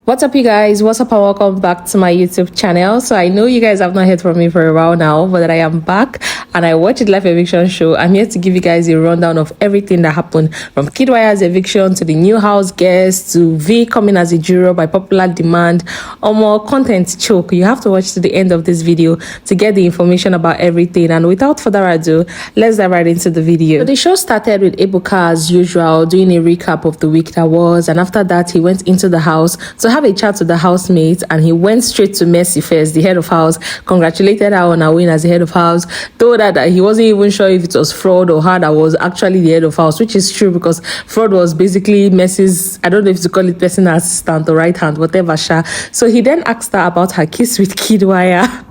What's up, you guys? What's up, and welcome back to my YouTube channel. So I know you guys have not heard from me for a while now, but I am back and I watched the live eviction show. I'm here to give you guys a rundown of everything that happened, from Kiddwaya's eviction to the new house guests to V coming as a juror by popular demand, or more content choke. You have to watch to the end of this video to get the information about everything. And without further ado, let's dive right into the video. So the show started with Ebuka as usual doing a recap of the week that was, and after that he went into the house to have a chat with the housemates, and he went straight to Mercy first, the head of house, congratulated her on her win as the head of house, told her that he wasn't even sure if it was fraud or her that was actually the head of house, which is true because fraud was basically Mercy's, I don't know if to call it personal assistant or right hand, whatever. So he then asked her about her kiss with Kiddwaya.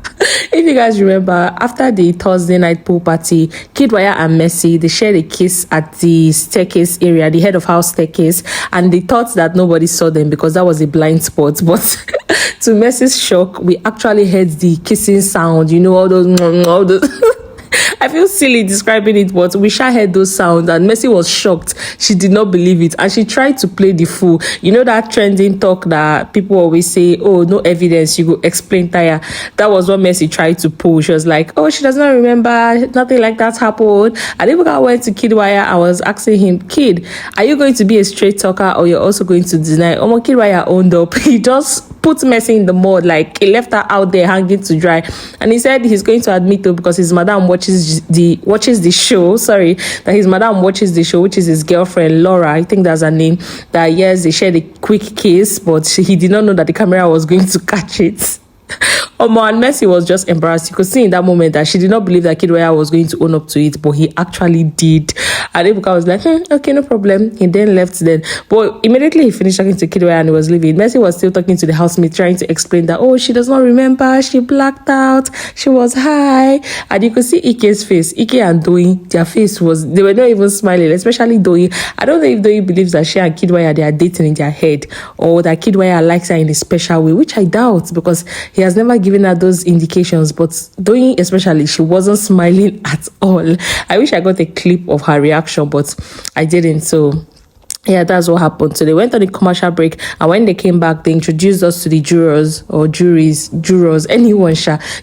If you guys remember, after the Thursday night pool party, Kiddwaya and Mercy, they shared a kiss at the staircase area, the head of house staircase, and they thought that nobody saw them because that was a blind spot. But to Mercy's shock, we actually heard the kissing sound, you know, all those I feel silly describing it, but we sure heard those sounds, and Mercy was shocked. She did not believe it, and she tried to play the fool. You know that trending talk that people always say, oh, no evidence, you go explain tire. That was what Mercy tried to pull. She was like, oh, she does not remember, nothing like that happened. And then I went to Kiddwaya, I was asking him, Kid, are you going to be a straight talker, or you're also going to deny? Oh, Kiddwaya owned up. He just put Mercy in the mud, like he left her out there hanging to dry. And he said he's going to admit to, because his madam watches the show, that his madam watches the show, which is his girlfriend Laura, I think that's her name, that yes, they shared a quick kiss, but he did not know that the camera was going to catch it. And Mercy was just embarrassed. You could see in that moment that she did not believe that Kiddwaya was going to own up to it, but he actually did. And Ebuka was like, okay, no problem. He then left then. But immediately he finished talking to Kiddwaya and he was leaving. Mercy was still talking to the housemate, trying to explain that, oh, she does not remember, she blacked out, she was high. And you could see Ike's face. Ike and Doi, their face was, they were not even smiling, especially Doi. I don't know if Doi believes that she and Kiddwaya, they are dating in their head, or that Kiddwaya likes her in a special way, which I doubt, because he has never given her those indications. But Doi especially, she wasn't smiling at all. I wish I got a clip of her reaction, but I didn't. So yeah, that's what happened. So they went on a commercial break, and when they came back, they introduced us to the jurors, anyone.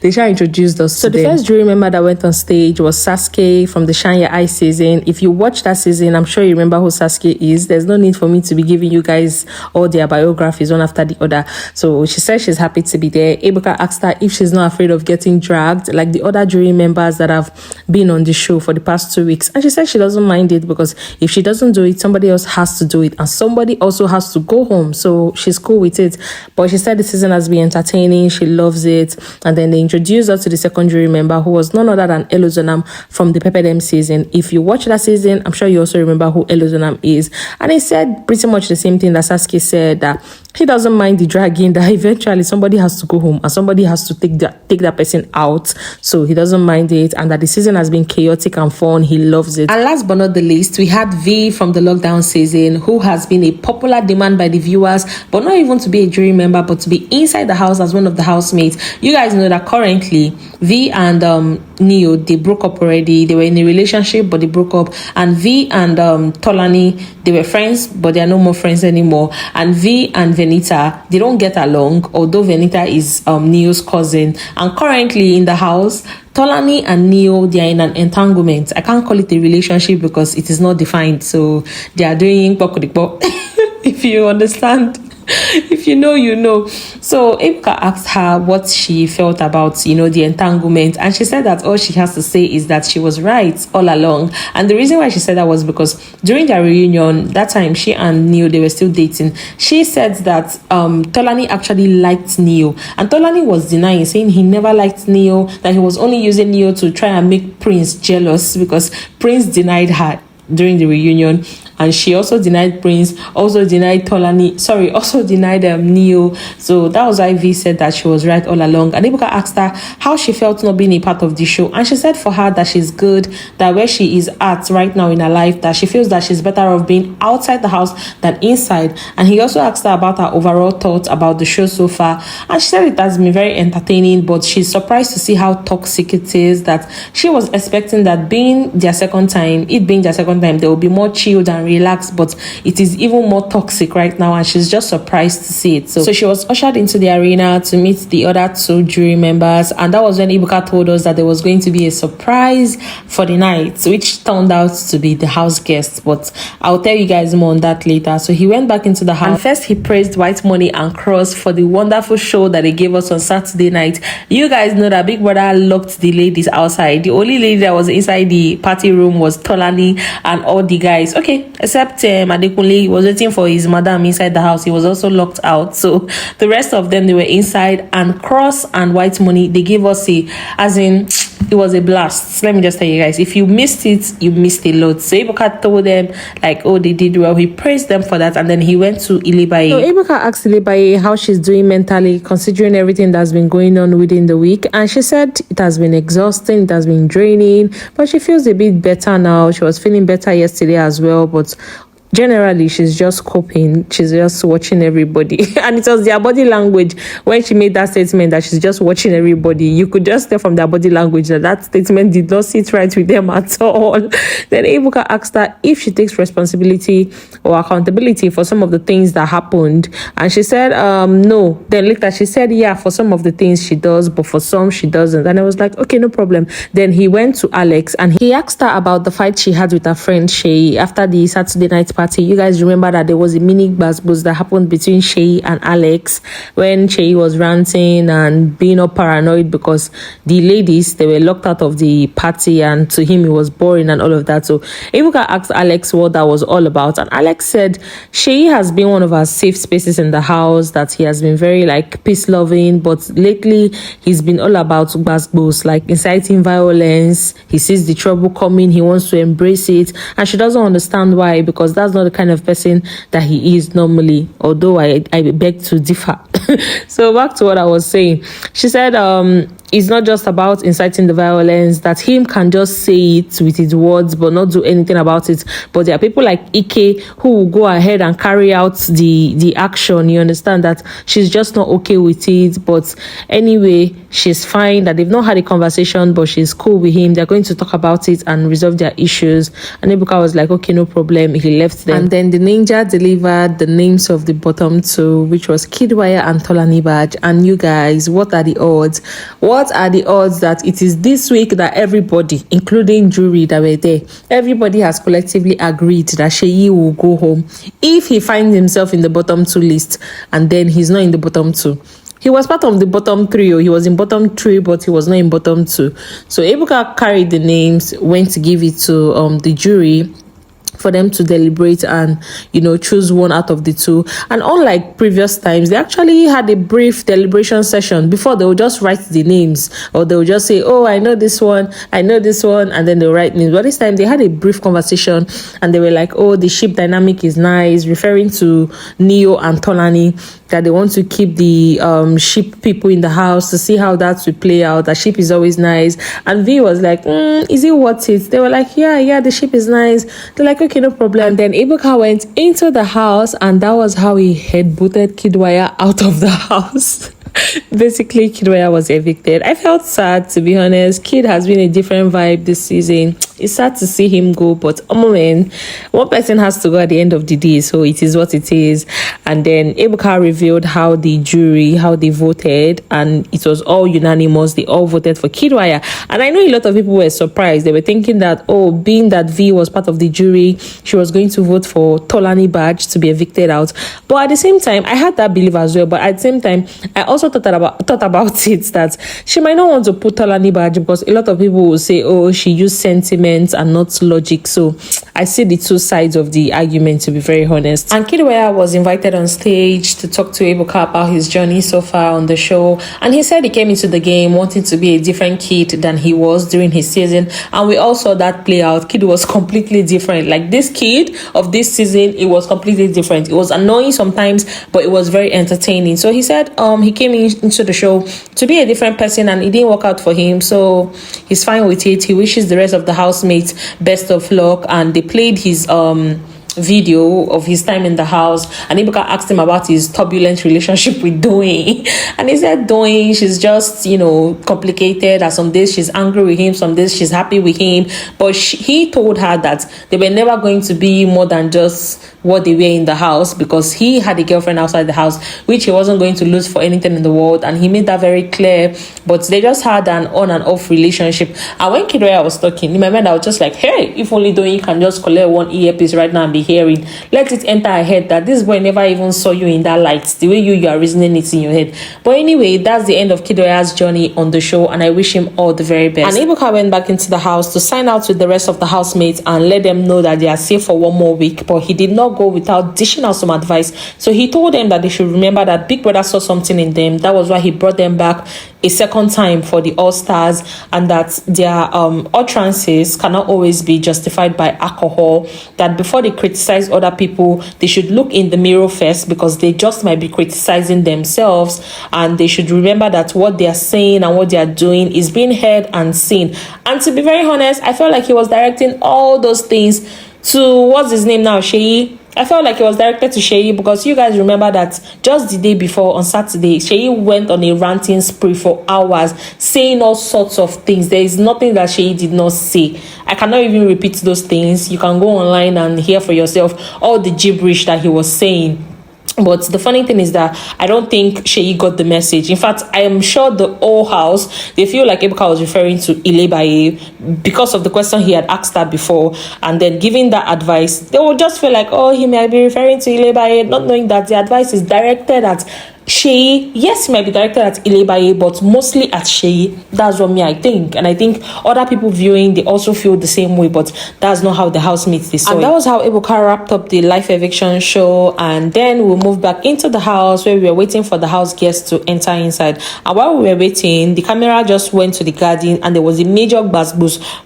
They introduced us. So the first jury member that went on stage was Sasuke from the Shine Your Eye season. If you watch that season, I'm sure you remember who Sasuke is. There's no need for me to be giving you guys all their biographies one after the other. So she said she's happy to be there. Ebuka asked her if she's not afraid of getting dragged like the other jury members that have been on the show for the past 2 weeks, and she said she doesn't mind it, because if she doesn't do it, somebody else has to do it, and somebody also has to go home, so she's cool with it. But she said the season has been entertaining, she loves it. And then they introduced us to the second jury member, who was none other than Elozonam from the Pepperdam season. If you watch that season, I'm sure you also remember who Elozonam is, and he said pretty much the same thing that Sasuke said, that he doesn't mind the dragging, that eventually somebody has to go home and somebody has to take that person out, so he doesn't mind it, and that the season has been chaotic and fun. He loves it. And last but not the least, we had V from the lockdown season, who has been a popular demand by the viewers, but not even to be a jury member, but to be inside the house as one of the housemates. You guys know that currently V and Neo, they broke up already. They were in a relationship, but they broke up. And V and Tolani, they were friends, but they are no more friends anymore. And V and Venita, they don't get along, although Venita is Neo's cousin. And currently in the house, Tolani and Neo, they are in an entanglement. I can't call it a relationship because it is not defined. So they are doing if you understand. If you know, you know. So Ebuka asked her what she felt about, you know, the entanglement, and she said that all she has to say is that she was right all along. And the reason why she said that was because during their reunion, that time she and Neo, they were still dating. She said that Tolani actually liked Neo, and Tolani was denying, saying he never liked Neo, that he was only using Neo to try and make Prince jealous, because Prince denied her during the reunion, and she also denied Prince, also denied Tolani, also denied Neo. So that was why V said that she was right all along. And Ebuka asked her how she felt not being a part of the show, and she said for her that she's good, that where she is at right now in her life, that she feels that she's better off being outside the house than inside. And he also asked her about her overall thoughts about the show so far, and she said it has been very entertaining, but she's surprised to see how toxic it is, that she was expecting that being their second time, they will be more chilled and relax, but it is even more toxic right now, and she's just surprised to see it. So she was ushered into the arena to meet the other 2 jury members, and that was when Ebuka told us that there was going to be a surprise for the night, which turned out to be the house guests, but I'll tell you guys more on that later. So he went back into the house, and first he praised White Money and Cross for the wonderful show that they gave us on Saturday night. You guys know that Big Brother locked the ladies outside. The only lady that was inside the party room was Tolani and all the guys, okay, except Adekunle was waiting for his madam inside the house. He was also locked out. So the rest of them, they were inside, and Cross and White Money, they gave us it was a blast. Let me just tell you guys, if you missed it, you missed a lot. So Ebuka told them like, oh, they did well. He praised them for that, and then he went to Ilibaye. So Ebuka asked Ilibaye how she's doing mentally, considering everything that's been going on within the week, and she said it has been exhausting, it has been draining, but she feels a bit better now. She was feeling better yesterday as well, but generally she's just coping, she's just watching everybody. And it was their body language when she made that statement that she's just watching everybody. You could just tell from their body language that statement did not sit right with them at all. Then Ebuka asked her if she takes responsibility or accountability for some of the things that happened, and she said no. Then later she said yeah, for some of the things she does, but for some she doesn't. And I was like, okay, no problem. Then he went to Alex and he asked her about the fight she had with her friend Shay after the Saturday night party. You guys remember that there was a mini buzz that happened between Shay and Alex when Shay was ranting and being all paranoid because the ladies, they were locked out of the party, and to him it was boring and all of that. So Ebuka asked Alex what that was all about, and Alex said Shay has been one of our safe spaces in the house, that he has been very like peace loving, but lately he's been all about buzz, like inciting violence. He sees the trouble coming, he wants to embrace it, and she doesn't understand why, because that's not the kind of person that he is normally, although I beg to differ. So back to what I was saying. She said it's not just about inciting the violence, that him can just say it with his words but not do anything about it. But there are people like Ike who will go ahead and carry out the action. You understand that she's just not okay with it. But anyway, she's fine, that they've not had a conversation, but she's cool with him. They're going to talk about it and resolve their issues. And Ebuka was like, okay, no problem. He left them. And then the ninja delivered the names of the bottom 2, which was Kiddwaya and Tolani badge. And you guys, what are the odds? What are the odds that it is this week that everybody, including jury that were there, everybody has collectively agreed that Sheyi will go home if he finds himself in the bottom 2 list, and then he's not in the bottom 2. He was part of the bottom 3, or he was in bottom 3, but he was not in bottom 2. So Ebuka carried the names, went to give it to the jury for them to deliberate and, you know, choose one out of the 2. And unlike previous times, they actually had a brief deliberation session before. They would just write the names, or they would just say, oh, I know this one, I know this one, and then they'll write names. But this time they had a brief conversation, and they were like, oh, the ship dynamic is nice, referring to Neo and Tolani, that they want to keep the ship people in the house to see how that will play out. The ship is always nice. And V was like, is it worth it? They were like, yeah, the ship is nice. They're like, okay, no problem. And then Ebuka went into the house, and that was how he headbutted Kiddwaya out of the house. Basically, Kiddwaya was evicted. I felt sad, to be honest. Kid has been a different vibe this season. It's sad to see him go, but man, one person has to go at the end of the day, so it is what it is. And then Ebuka revealed how the jury, how they voted, and it was all unanimous. They all voted for Kiddwaya. And I know a lot of people were surprised. They were thinking that, oh, being that V was part of the jury, she was going to vote for Tolani badge to be evicted out. But at the same time, I had that belief as well. But at the same time, I also thought about it, that she might not want to put Tolani badge, because a lot of people will say, oh, she used sentiment and not logic. So I see the 2 sides of the argument, to be very honest. And Kiddwaya was invited on stage to talk to Ebuka about his journey so far on the show, and he said he came into the game wanting to be a different Kid than he was during his season, and we all saw that play out. Kid was completely different. Like, this Kid of this season, it was completely different. It was annoying sometimes, but it was very entertaining. So he said he came into the show to be a different person, and it didn't work out for him, so he's fine with it. He wishes the rest of the housemates best of luck, and they played his video of his time in the house, and Ibuka asked him about his turbulent relationship with Doing, and he said Doing, she's just, you know, complicated, and some days she's angry with him, some days she's happy with him, but he told her that they were never going to be more than just what they were in the house, because he had a girlfriend outside the house which he wasn't going to lose for anything in the world, and he made that very clear. But they just had an on and off relationship. And when Kiddwaya was talking, in my mind I was just like, hey, if only Doing can just collect one earpiece right now and be hearing, let it enter her head that this boy never even saw you in that light, the way you are reasoning it in your head. But anyway, that's the end of Kiddwaya's journey on the show, and I wish him all the very best. And Ibuka went back into the house to sign out with the rest of the housemates and let them know that they are safe for one more week, but he did not go without dishing out some advice. So he told them that they should remember that Big Brother saw something in them. That was why he brought them back a second time for the All-Stars, and that their utterances cannot always be justified by alcohol, that before they criticize other people, they should look in the mirror first, because they just might be criticizing themselves, and they should remember that what they are saying and what they are doing is being heard and seen. And to be very honest, I felt like he was directing all those things to, what's his name now, Sheyi. I felt like it was directed to Sheyi, because you guys remember that just the day before, on Saturday, Sheyi went on a ranting spree for hours, saying all sorts of things. There is nothing that Sheyi did not say. I cannot even repeat those things. You can go online and hear for yourself all the gibberish that he was saying. But the funny thing is that I don't think Sheyi got the message. In fact, I am sure the whole house, they feel like Ebuka was referring to Bbnaija because of the question he had asked her before, and then giving that advice. They will just feel like, oh, he might be referring to Bbnaija, not knowing that the advice is directed at Sheyi. Yes, it might be directed at Bbnaija, but mostly at Sheyi. That's what I think. And I think other people viewing, they also feel the same way, but that's not how the housemates they saw. And that was how Ebuka wrapped up the live eviction show. And then we moved back into the house, where we were waiting for the house guests to enter inside. And while we were waiting, the camera just went to the garden, and there was a major gbas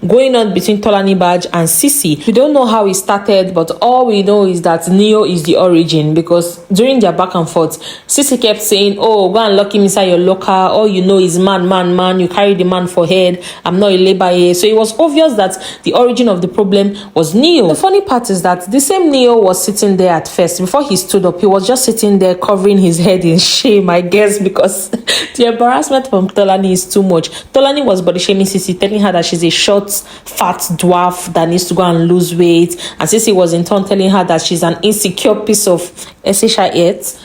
going on between Tolani Badge and Cece. We don't know how it started, but all we know is that Neo is the origin, because during their back and forth, Cece kept saying, oh, go and lock him inside your locker, all you know is man, you carry the man for head, I'm not a Bbnaija. So it was obvious that the origin of the problem was Neo. The funny part is that the same Neo was sitting there at first. Before he stood up, he was just sitting there covering his head in shame, I guess, because the embarrassment from Tolani is too much. Tolani was body shaming Cece, telling her that she's a short, fat dwarf that needs to go and lose weight, and Cece was in turn telling her that she's an insecure piece of SHIT,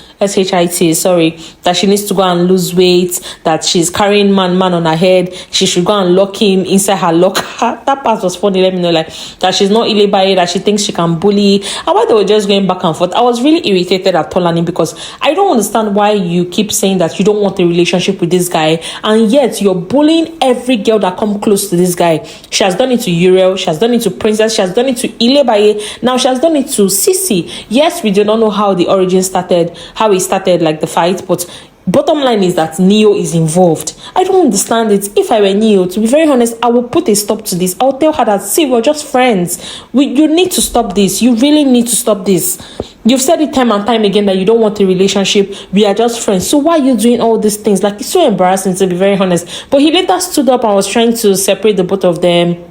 sorry, that she needs to go and lose weight, that she's carrying man on her head, she should go and lock him inside her locker. That part was funny, let me know, like, that she's not Bbnaija, that she thinks she can bully. And while they were just going back and forth, I was really irritated at Tolani, because I don't understand why you keep saying that you don't want a relationship with this guy, and yet you're bullying every girl that come close to this guy. She has done it to Uriel, she has done it to Princess, she has done it to Bbnaija, now she has done it to Cece. Yes, we do not know how the origin started, how it started, like the fight, but bottom line is that Neo is involved. I don't understand it. If I were Neo, to be very honest, I will put a stop to this. I'll tell her that, see, we're just friends. You need to stop this. You really need to stop this. You've said it time and time again that you don't want a relationship. We are just friends. So why are you doing all these things? Like, it's so embarrassing, to be very honest. But he later stood up and was trying to separate the both of them.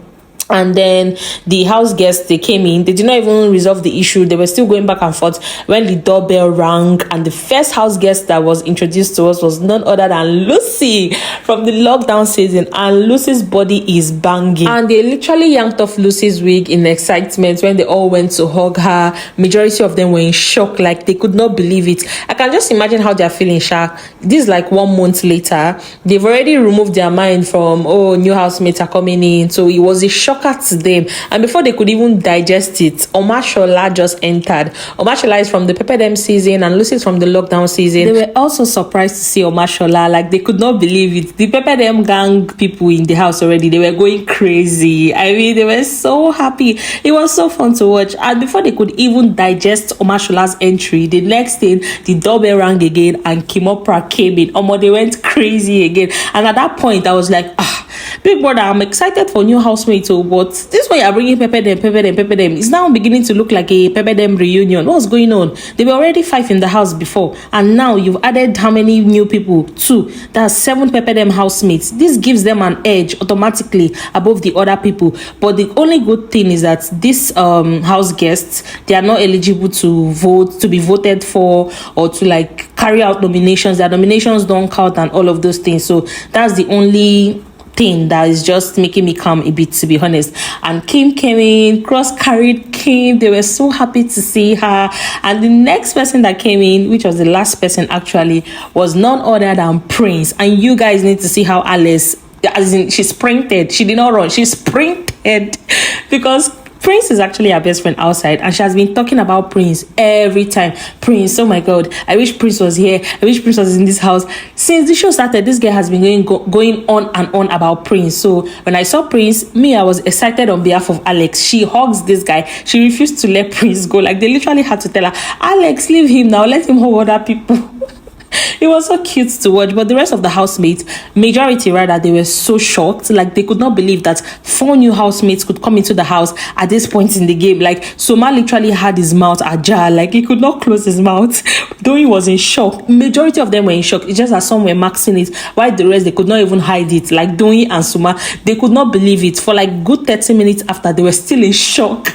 And then the house guests, they came in. They did not even resolve the issue. They were still going back and forth when the doorbell rang. And the first house guest that was introduced to us was none other than Lucy from the lockdown season. And Lucy's body is banging. And they literally yanked off Lucy's wig in excitement when they all went to hug her. Majority of them were in shock, like they could not believe it. I can just imagine how they're feeling, Sha. This is like 1 month later. They've already removed their mind from, oh, new housemates are coming in. So it was a shock to them, and before they could even digest it, Omashola just entered. Omashola is from the Pepperdam season and Lucy is from the lockdown season. They were also surprised to see Omashola, like they could not believe it. The Pepperdam gang people in the house already, they were going crazy. I mean, they were so happy. It was so fun to watch. And before they could even digest Omashola's entry, the next thing, the doorbell rang again and Kimopra came in. They went crazy again. And at that point, I was like, big brother, I'm excited for new housemates, oh, but this way you're bringing pepper them. It's now beginning to look like a pepper them reunion. What's going on? They were already 5 in the house before, and now you've added how many new people? 2. That's 7 pepper them housemates. This gives them an edge automatically above the other people. But the only good thing is that these house guests, they are not eligible to vote, to be voted for, or to like carry out nominations. Their nominations don't count and all of those things. So that's the only thing that is just making me calm a bit, to be honest. And Kim came in, carried Kim. They were so happy to see her. And the next person that came in, which was the last person actually, was none other than Prince. And you guys need to see how Alice, as in, she sprinted. She did not run, she sprinted, because Prince is actually her best friend outside, and she has been talking about Prince every time. Prince, oh my god, I wish Prince was here. I wish Prince was in this house. Since the show started, this girl has been going on and on about Prince. So when I saw Prince, I was excited on behalf of Alex. She hugs this guy. She refused to let Prince go. Like, they literally had to tell her, Alex, leave him now. Let him hug other people. It was so cute to watch. But the rest of the housemates, majority rather, they were so shocked. Like, they could not believe that 4 new housemates could come into the house at this point in the game. Like, Soma literally had his mouth ajar. Like, he could not close his mouth. Though he was in shock. Majority of them were in shock. It's just that some were maxing it, while the rest, they could not even hide it. Like Doi and Soma, they could not believe it. For like good 30 minutes after, they were still in shock.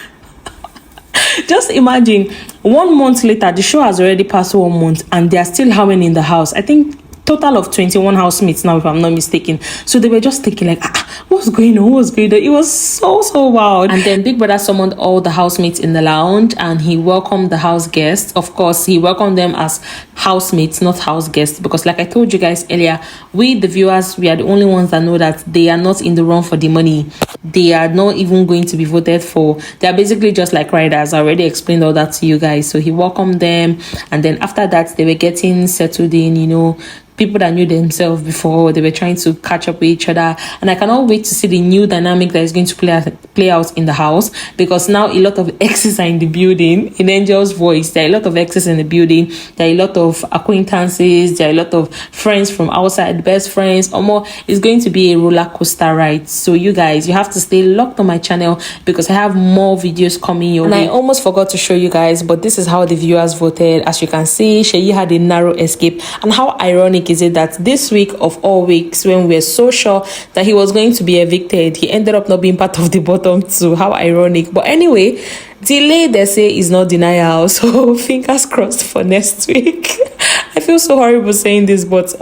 Just imagine, 1 month later, the show has already passed 1 month, and there are still how many in the house? I think total of 21 housemates now, if I'm not mistaken. So they were just thinking like, what's going on? It was so wild. And then Big Brother summoned all the housemates in the lounge, and he welcomed the house guests. Of course, he welcomed them as housemates, not house guests, because like I told you guys earlier, we the viewers, we are the only ones that know that they are not in the run for the money. They are not even going to be voted for. They are basically just like riders. I already explained all that to you guys. So he welcomed them, and then after that, they were getting settled in, people that knew themselves before. They were trying to catch up with each other, and I cannot wait to see the new dynamic that is going to play out in the house, because now a lot of exes are in the building. In Angel's voice, there are a lot of exes in the building. There are a lot of acquaintances. There are a lot of friends from outside, best friends or more. It's going to be a roller coaster ride. So you guys, you have to stay locked on my channel, because I have more videos coming your way. And I almost forgot to show you guys, but this is how the viewers voted. As you can see, Sheyi had a narrow escape. And how ironic is it that this week of all weeks, when we were so sure that he was going to be evicted, he ended up not being part of the bottom 2. How ironic. But anyway, delay, they say, is not denial. So fingers crossed for next week. I feel so horrible saying this, but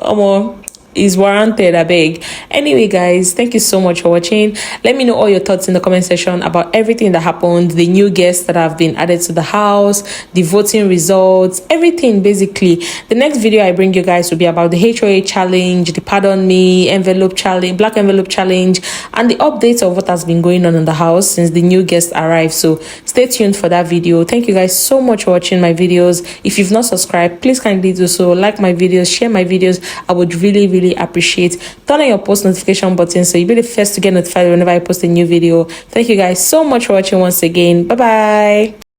is warranted, I beg. Anyway guys, thank you so much for watching. Let me know all your thoughts in the comment section about everything that happened, the new guests that have been added to the house, the voting results, everything basically. The next video I bring you guys will be about the HOA challenge, the pardon me envelope challenge, black envelope challenge, and the updates of what has been going on in the house since the new guests arrived. So stay tuned for that video. Thank you guys so much for watching my videos. If you've not subscribed, please kindly do so. Like my videos, share my videos. I would really appreciate. Turn on your post notification button so you'll be the first to get notified whenever I post a new video. Thank you guys so much for watching once again. Bye bye.